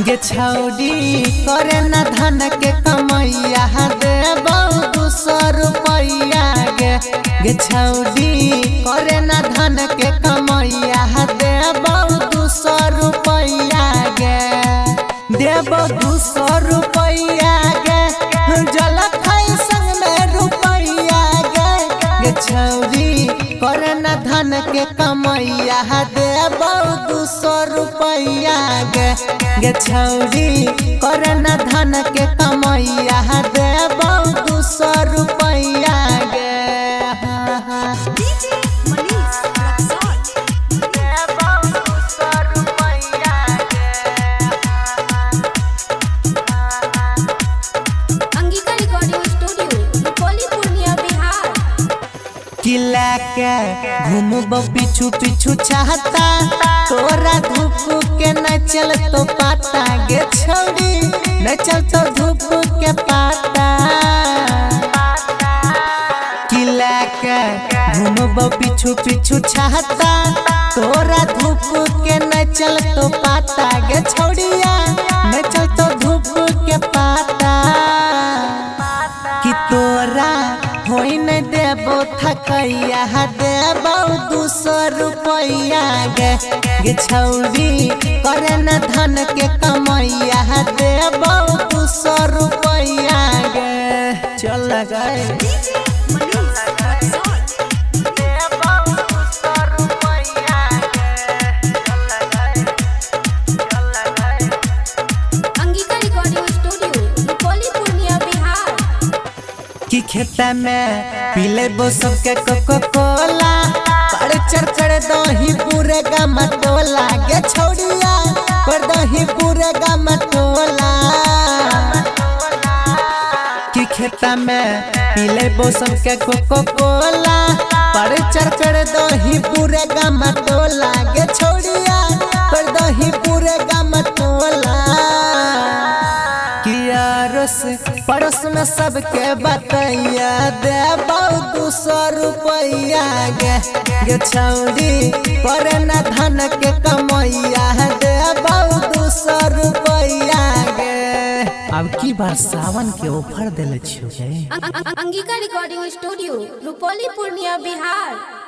गे छौड़ी करे न धन के कमैया देबौ 200 रुपैया गे छौड़ी करे न धन के कमैया देबौ 200 रुपैया देबौ 200 रुपैया जल खाई संग में रुपैया गे छौड़ी करे न धन के कमैया देबौ 200 रुपैया गे छौड़ी करे न धन के कमैया देबौ 200 रुपैया किला के घूमबो पीछू पीछू चाहता तोरा धूप के न चल तो पाता गे छौड़ी न चल तो धूप के पाता किला के घूमबो पीछू पीछू चाहता तोरा धूप के न चल तो पाता गे छौड़िया न चल तो धूप के पाता कि तोरा होई न देबो थकैया देबौ 200 रुपैया गे छौड़ी करे न धन के कमैया देबौ 200 रुपैया चल गए कि खेता में पीलेबो सबके कोको कोला पर चर कर दही पूरे गा मटोला गे छौड़िया कर दही पूरे गा मटोला कि खेता में पीलेबो सबके कोको कोला पर चर कर दही पूरे गा मटोला गे छौड़िया कर दही पूरे गा मटोला पड़ोस में सबके बतैया देबौ 200 रुपैया गे छौड़ी करे न धन के कमैया देबौ 200 रुपैया अब की बार सावन के ऑफर देले छियो अंगिका रिकॉर्डिंग स्टूडियो रुपौली पूर्णिया बिहार।